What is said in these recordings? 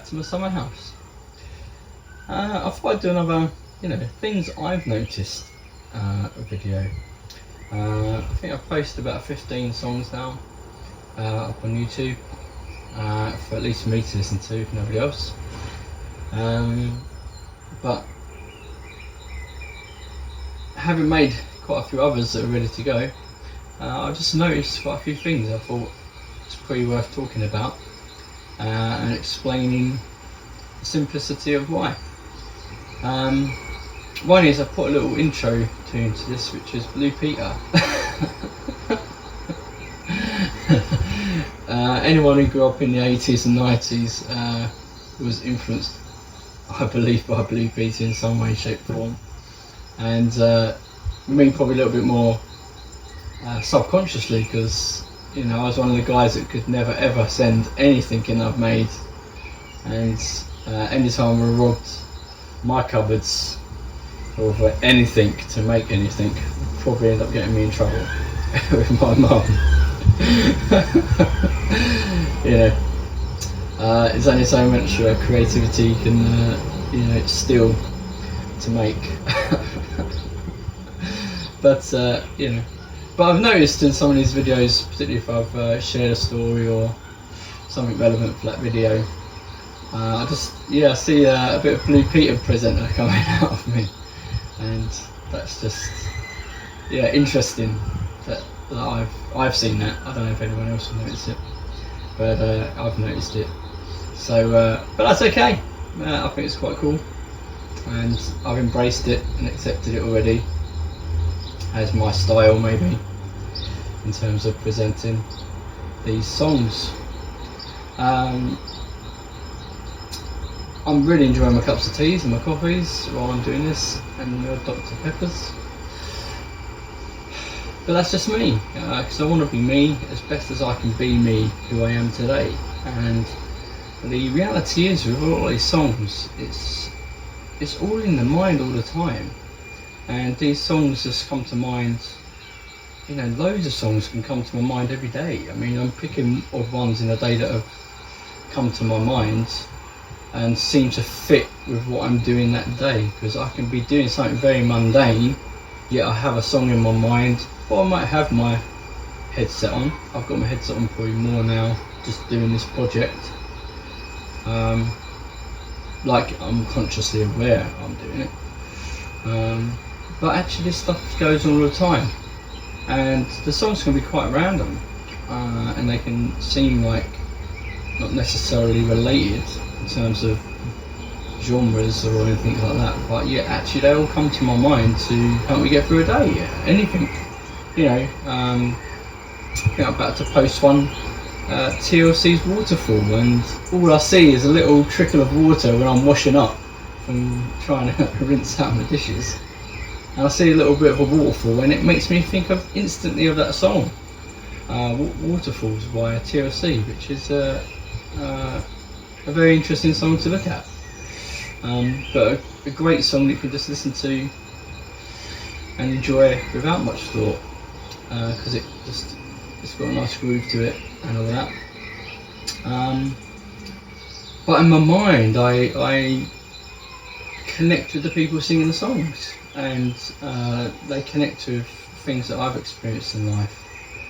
to my summer house. I thought I'd do another, things I've noticed video. I think I've posted about 15 songs now up on YouTube for at least me to listen to, if nobody else. But having made quite a few others that are ready to go, I just noticed quite a few things I thought it's pretty worth talking about and explaining the simplicity of why. One is I put a little intro tune to this, which is Blue Peter. Anyone who grew up in the 80s and 90s was influenced, I believe, by Blue Peter in some way, shape, form. And me probably a little bit more subconsciously, because I was one of the guys that could never ever send anything in I've made, and anytime I robbed my cupboards of anything to make anything, probably end up getting me in trouble with my mum. There's only so much creativity you can steal to make. But I've noticed in some of these videos, particularly if I've shared a story or something relevant for that video, I see a bit of Blue Peter presenter coming out of me, and that's just interesting that I've seen that. I don't know if anyone else will notice it, but I've noticed it. So, but that's okay. I think it's quite cool, and I've embraced it and accepted it already as my style, maybe, in terms of presenting these songs. I'm really enjoying my cups of teas and my coffees while I'm doing this, and my Dr. Peppers. But that's just me, because I want to be me as best as I can be me, who I am today. And the reality is, with all these songs, it's all in the mind all the time. And these songs just come to mind, loads of songs can come to my mind every day. I mean, I'm picking odd ones in a day that have come to my mind and seem to fit with what I'm doing that day, because I can be doing something very mundane, yet I have a song in my mind, or I might have my headset on. I've got my headset on probably more now, just doing this project. Like I'm consciously aware I'm doing it. But actually this stuff goes on all the time, and the songs can be quite random, and they can seem like not necessarily related in terms of genres or anything like that, but yeah, actually they all come to my mind to help me get through a day. Anything, I'm about to post one, TLC's Waterfall, and all I see is a little trickle of water when I'm washing up from trying to rinse out my dishes, and I see a little bit of a waterfall, and it makes me think instantly of that song, Waterfalls by TLC, which is a very interesting song to look at, but a great song that you can just listen to and enjoy without much thought, because it's got a nice groove to it and all that. But in my mind, I connect with the people singing the songs, and they connect with things that I've experienced in life.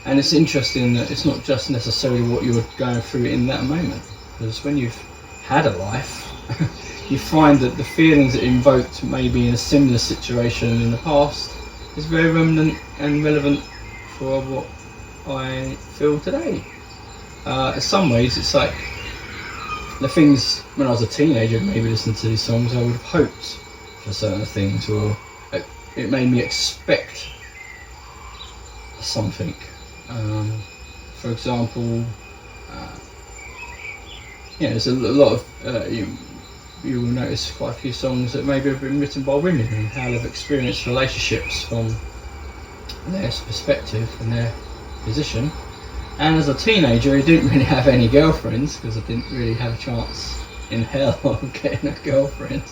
And it's interesting that it's not just necessarily what you're going through in that moment, because when you've had a life, you find that the feelings that invoked maybe in a similar situation in the past is very remnant and relevant for what I feel today. In some ways, it's like the things when I was a teenager, maybe listening to these songs, I would have hoped for certain things, or it made me expect something. For example, there's a lot of you will notice quite a few songs that maybe have been written by women and how they've experienced relationships from their perspective and their position. And as a teenager, I didn't really have any girlfriends, because I didn't really have a chance in hell of getting a girlfriend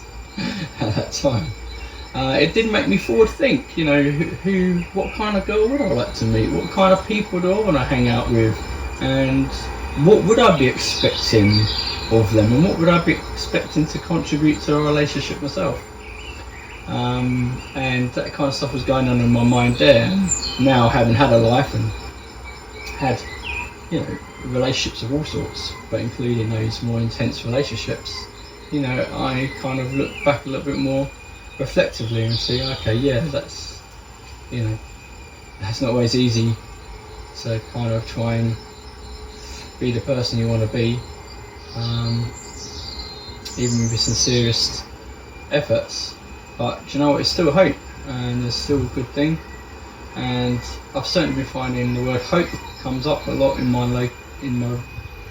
at that time. It did make me forward think, what kind of girl would I like to meet? What kind of people do I want to hang out with? And what would I be expecting of them, and what would I be expecting to contribute to a relationship myself? And that kind of stuff was going on in my mind there. And now, having had a life and had, relationships of all sorts, but including those more intense relationships, I kind of look back a little bit more reflectively and see, okay, yeah, that's not always easy to kind of try and be the person you want to be, even with the sincerest efforts. But it's still hope, and there's still a good thing. And I've certainly been finding the word hope comes up a lot in my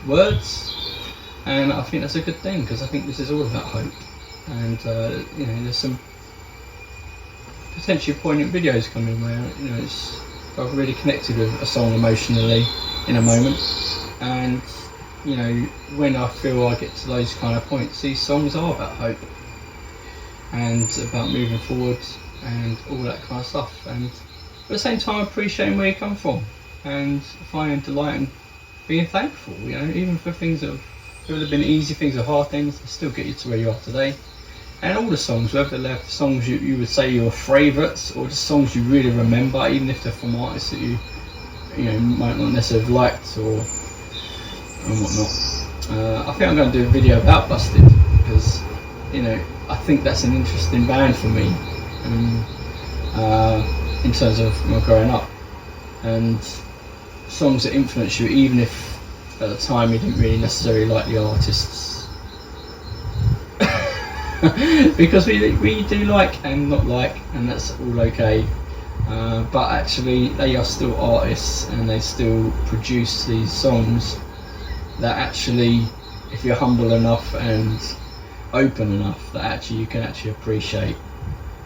words, and I think that's a good thing, because I think this is all about hope. And there's some potentially poignant videos coming where I've really connected with a song emotionally in a moment, and when I feel I get to those kind of points, these songs are about hope and about moving forward and all that kind of stuff, and at the same time appreciating where you come from and finding delight and being thankful, even for things that have been easy things or hard things, they still get you to where you are today. And all the songs, whether they're songs you would say your favourites, or just songs you really remember, even if they're from artists that you might not necessarily have liked and whatnot. I think I'm going to do a video about Busted, because I think that's an interesting band for me, in terms of my growing up, and songs that influence you, even if at the time you didn't really necessarily like the artists. Because we do like and not like, and that's all okay, but actually they are still artists, and they still produce these songs that actually, if you're humble enough and open enough, that actually you can actually appreciate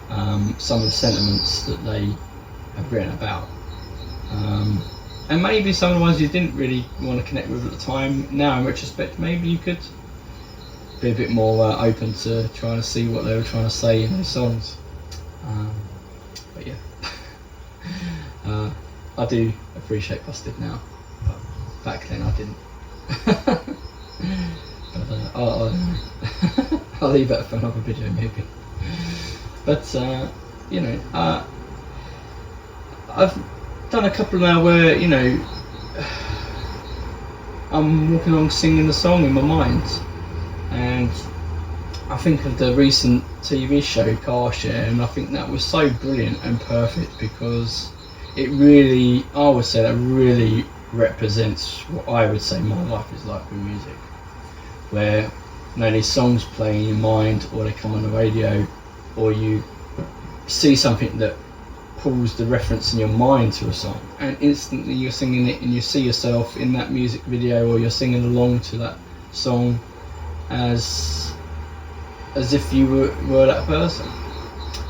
some of the sentiments that they have written about, and maybe some of the ones you didn't really want to connect with at the time. Now in retrospect, maybe you could be a bit more open to trying to see what they were trying to say in those songs. But yeah, I do appreciate Busted now, but back then I didn't. But I'll leave that for another video maybe. But I've done a couple now where I'm walking along singing the song in my mind. And I think of the recent TV show Car Share, and I think that was so brilliant and perfect, because it really, I would say that really represents what I would say my life is like with music, where these songs play in your mind, or they come on the radio, or you see something that pulls the reference in your mind to a song, and instantly you're singing it, and you see yourself in that music video, or you're singing along to that song as if you were that person.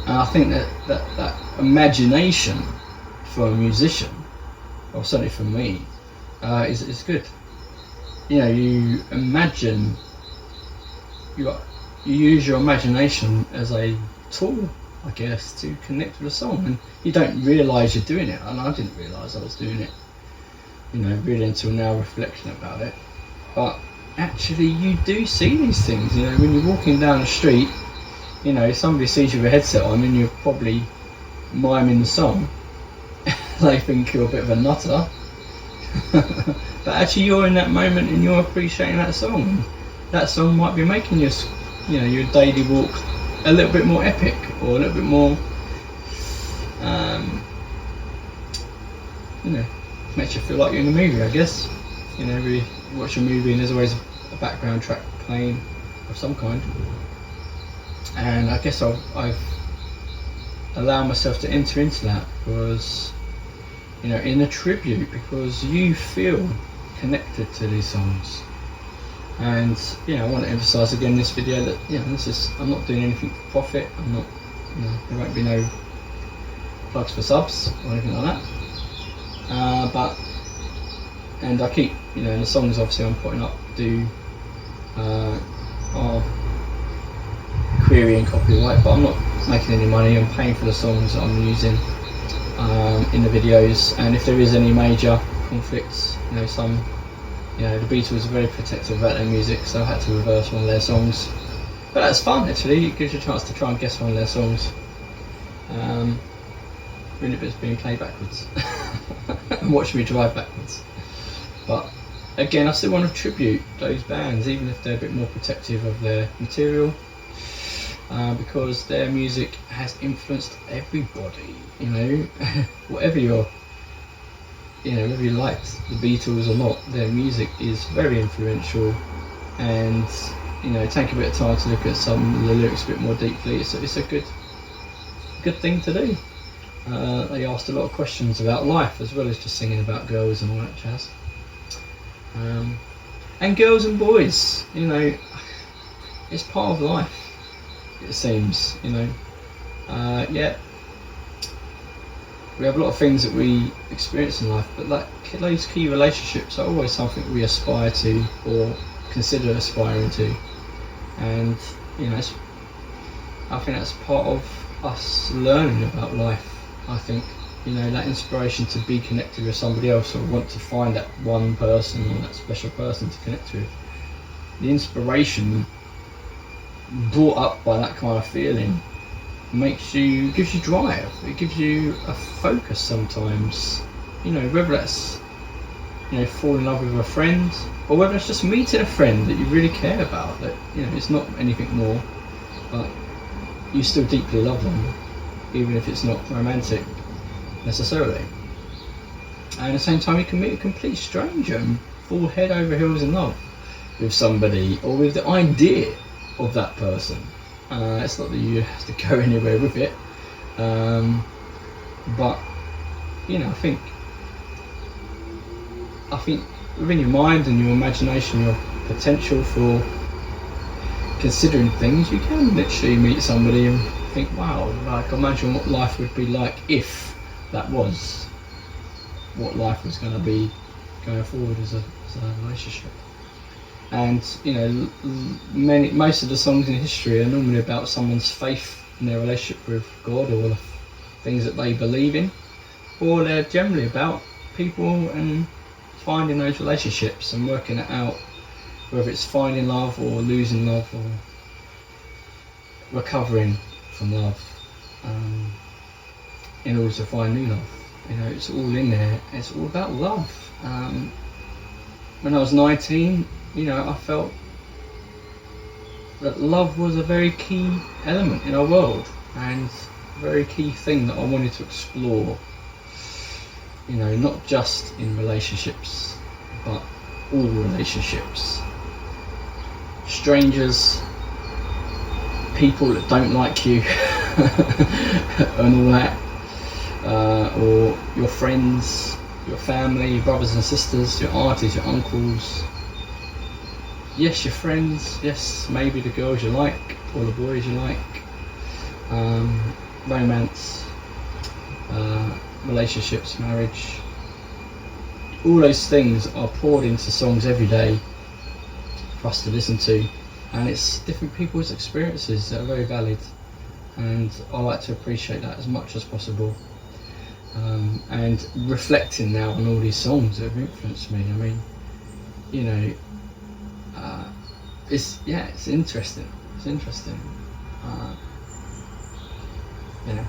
And I think that imagination for a musician, or certainly for me, is good. You imagine, you use your imagination as a tool, I guess, to connect with a song, and you don't realise you're doing it. And I didn't realise I was doing it, really until now, reflecting about it. But actually you do see these things, when you're walking down the street, somebody sees you with a headset on and you're probably miming the song. They think you're a bit of a nutter. But actually you're in that moment and you're appreciating that song. That song might be making your daily walk a little bit more epic, or a little bit more makes you feel like you're in a movie, I guess. We watch a movie and there's always a background track playing of some kind, and I guess I've allowed myself to enter into that, because in a tribute, because you feel connected to these songs. And I want to emphasize again in this video that I'm not doing anything for profit. I'm not, there won't be no plugs for subs or anything like that, and I keep, the songs obviously I'm putting up are query and copyright, but I'm not making any money. I'm paying for the songs that I'm using in the videos, and if there is any major conflicts, some You know, the Beatles are very protective about their music, so I had to reverse one of their songs. But that's fun actually, it gives you a chance to try and guess one of their songs. Really, if it's being played backwards. And watch me drive backwards. But again, I still want to tribute those bands, even if they're a bit more protective of their material, because their music has influenced everybody. You know, whatever whether you liked the Beatles or not, their music is very influential. And you know, take a bit of time to look at some of the lyrics a bit more deeply. It's a good thing to do. They asked a lot of questions about life as well as just singing about girls and all that jazz. And girls and boys, you know, it's part of life, it seems, you know. Yeah, we have a lot of things that we experience in life, but those key relationships are always something we aspire to or consider aspiring to. And you know, I think that's part of us learning about life. I think, you know, that inspiration to be connected with somebody else or want to find that one person or that special person to connect with. The inspiration brought up by that kind of feeling gives you drive. It gives you a focus sometimes. You know, whether that's, you know, fall in love with a friend, or whether it's just meeting a friend that you really care about, that, you know, it's not anything more, but you still deeply love them, even if it's not romantic necessarily. And at the same time, you can meet a complete stranger and fall head over heels in love with somebody or with the idea of that person. It's not that you have to go anywhere with it, but you know, I think within your mind and your imagination, your potential for considering things, you can literally meet somebody and think, wow, like imagine what life would be like if that was what life was going to be going forward as a relationship. And you know, most of the songs in history are normally about someone's faith in their relationship with God or the things that they believe in, or they're generally about people and finding those relationships and working it out, whether it's finding love or losing love or recovering from love, in order to find new love. You know, it's all in there. It's all about love. When I was 19, you know, I felt that love was a very key element in our world and a very key thing that I wanted to explore. You know, not just in relationships, but all relationships. Strangers, people that don't like you, and all that, or your friends, your family, your brothers and sisters, your aunties, your uncles. Yes, your friends, yes, maybe the girls you like, or the boys you like. Romance, relationships, marriage. All those things are poured into songs every day for us to listen to, and it's different people's experiences that are very valid, and I like to appreciate that as much as possible. And reflecting now on all these songs that have influenced me, I mean, you know, it's interesting. It's interesting. You know,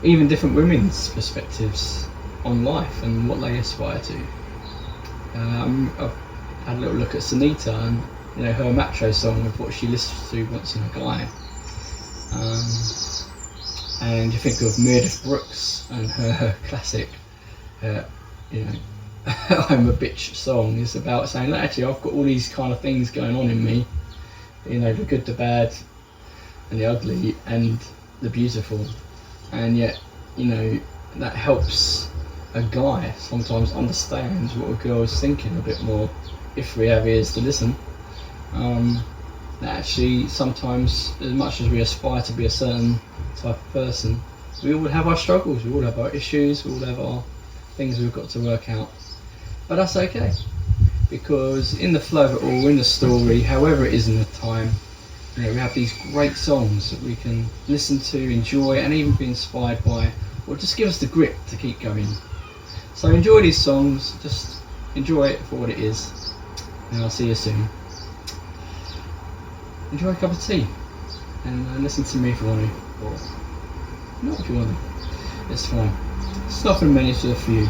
even different women's perspectives on life and what they aspire to. I've had a little look at Sunita and, you know, her macho song of what she listens to once in a guy. And you think of Meredith Brooks and her classic, you know, I'm a bitch song is about saying that actually I've got all these kind of things going on in me, you know, the good, the bad, and the ugly, and the beautiful, and yet, you know, that helps a guy sometimes understand what a girl is thinking a bit more if we have ears to listen. That actually sometimes, as much as we aspire to be a certain type of person, we all have our struggles, we all have our issues, we all have our things we've got to work out. But that's okay, because in the flow of it all, in the story, however it is in the time, you know, we have these great songs that we can listen to, enjoy, and even be inspired by, or just give us the grit to keep going. So enjoy these songs, just enjoy it for what it is, and I'll see you soon. Enjoy a cup of tea, and listen to me if you want to, or not if you want to. It's fine. It's not for many, it's for you.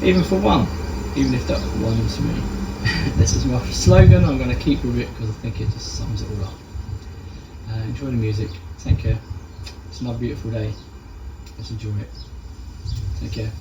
Even for one, even if that one is me. This is my slogan. I'm going to keep with it because I think it just sums it all up. Enjoy the music. Take care. It's another beautiful day. Let's enjoy it. Take care.